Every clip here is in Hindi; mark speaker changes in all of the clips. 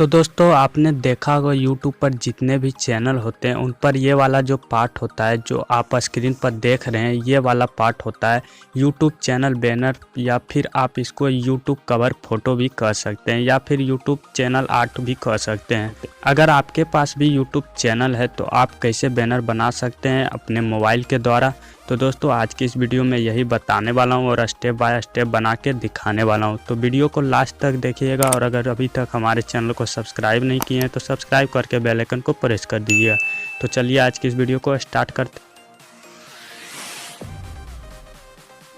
Speaker 1: तो दोस्तों आपने देखा होगा YouTube पर जितने भी चैनल होते हैं उन पर ये वाला जो पार्ट होता है जो आप स्क्रीन पर देख रहे हैं, ये वाला पार्ट होता है YouTube चैनल बैनर, या फिर आप इसको YouTube कवर फोटो भी कह सकते हैं, या फिर YouTube चैनल आर्ट भी कह सकते हैं। अगर आपके पास भी YouTube चैनल है तो आप कैसे बैनर बना सकते हैं अपने मोबाइल के द्वारा। तो दोस्तों आज की इस वीडियो में यही बताने वाला हूं और स्टेप बाय स्टेप बना के दिखाने वाला हूं। तो वीडियो को लास्ट तक देखिएगा और अगर अभी तक हमारे चैनल को सब्सक्राइब नहीं किए हैं तो सब्सक्राइब करके बेल आइकन को प्रेस कर दीजिएगा। तो चलिए आज की इस वीडियो को स्टार्ट करते।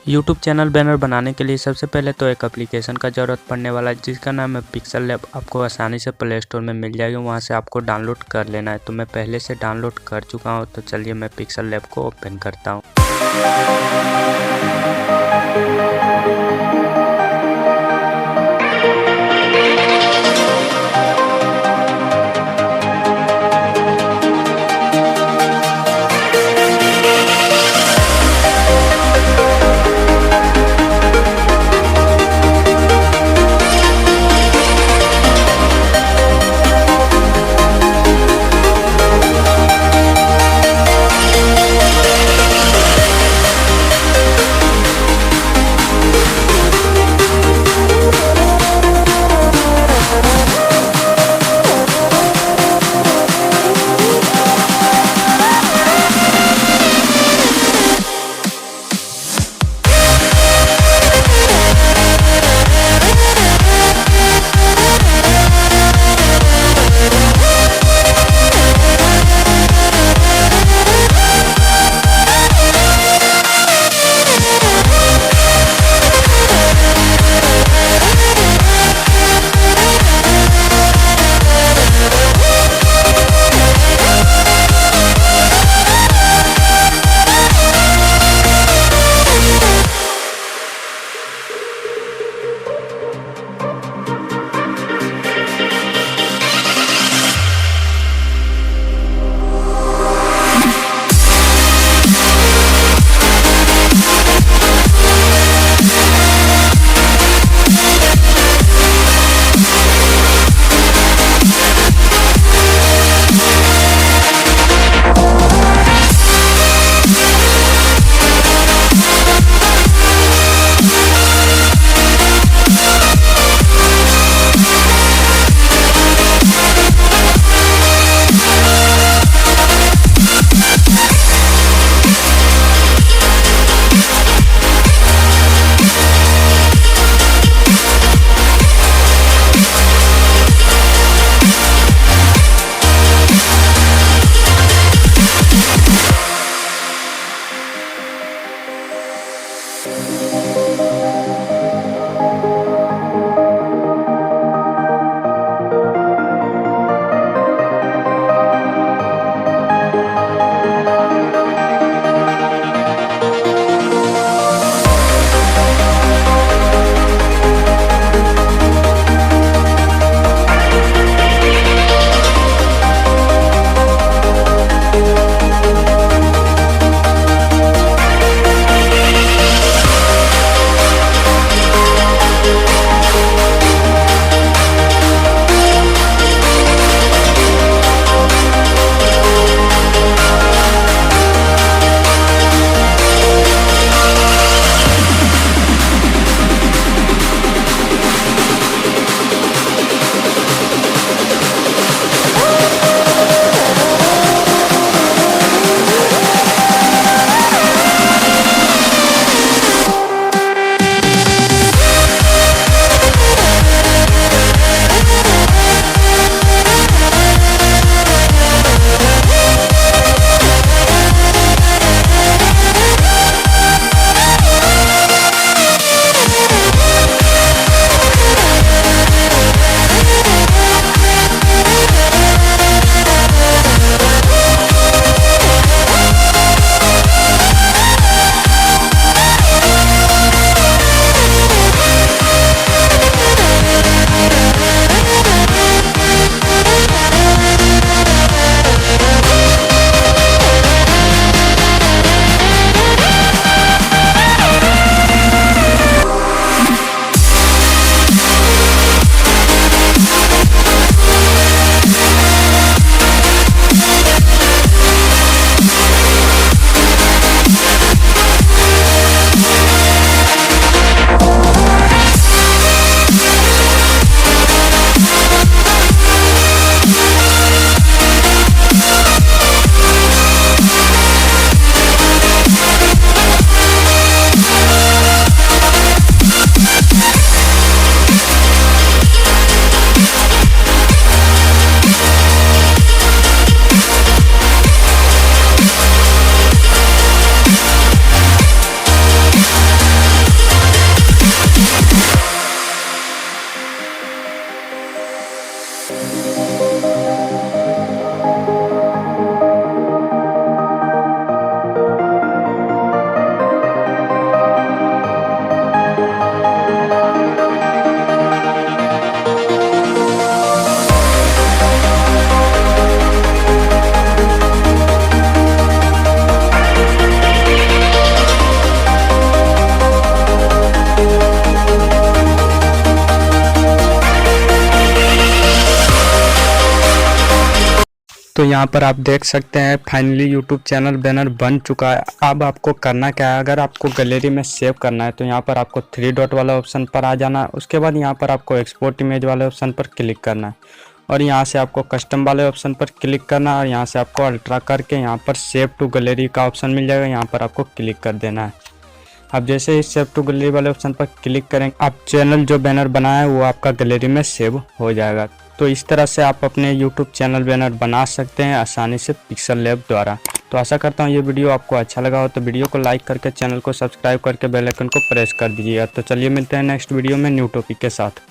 Speaker 1: YouTube चैनल बैनर बनाने के लिए सबसे पहले तो एक एप्लीकेशन का ज़रूरत पड़ने वाला है जिसका नाम है पिक्सलैब। आपको आसानी से प्ले स्टोर में मिल जाएगी, वहां से आपको डाउनलोड कर लेना है। तो मैं पहले से डाउनलोड कर चुका हूं, तो चलिए मैं पिक्सलैब को ओपन करता हूं। तो यहाँ पर आप देख सकते हैं फाइनली यूट्यूब चैनल बैनर बन चुका है। अब आपको करना क्या है, अगर आपको गैलरी में सेव करना है तो यहाँ पर आपको 3 डॉट वाला ऑप्शन पर आ जाना है। उसके बाद यहाँ पर आपको एक्सपोर्ट इमेज वाले ऑप्शन पर क्लिक करना है और यहाँ से आपको कस्टम वाले ऑप्शन पर क्लिक करना है और यहाँ से आपको अल्ट्रा करके यहाँ पर सेव टू गैलरी का ऑप्शन मिल जाएगा, यहाँ पर आपको क्लिक कर देना है। अब जैसे ही सेव टू गैलरी वाले ऑप्शन पर क्लिक करेंगे आप चैनल जो बैनर बनाया है वो आपका गैलरी में सेव हो जाएगा। तो इस तरह से आप अपने YouTube चैनल बैनर बना सकते हैं आसानी से पिक्सल लैब द्वारा। तो आशा करता हूँ ये वीडियो आपको अच्छा लगा हो, तो वीडियो को लाइक करके चैनल को सब्सक्राइब करके बेल आइकन को प्रेस कर दीजिएगा। तो चलिए मिलते हैं नेक्स्ट वीडियो में न्यू टॉपिक के साथ।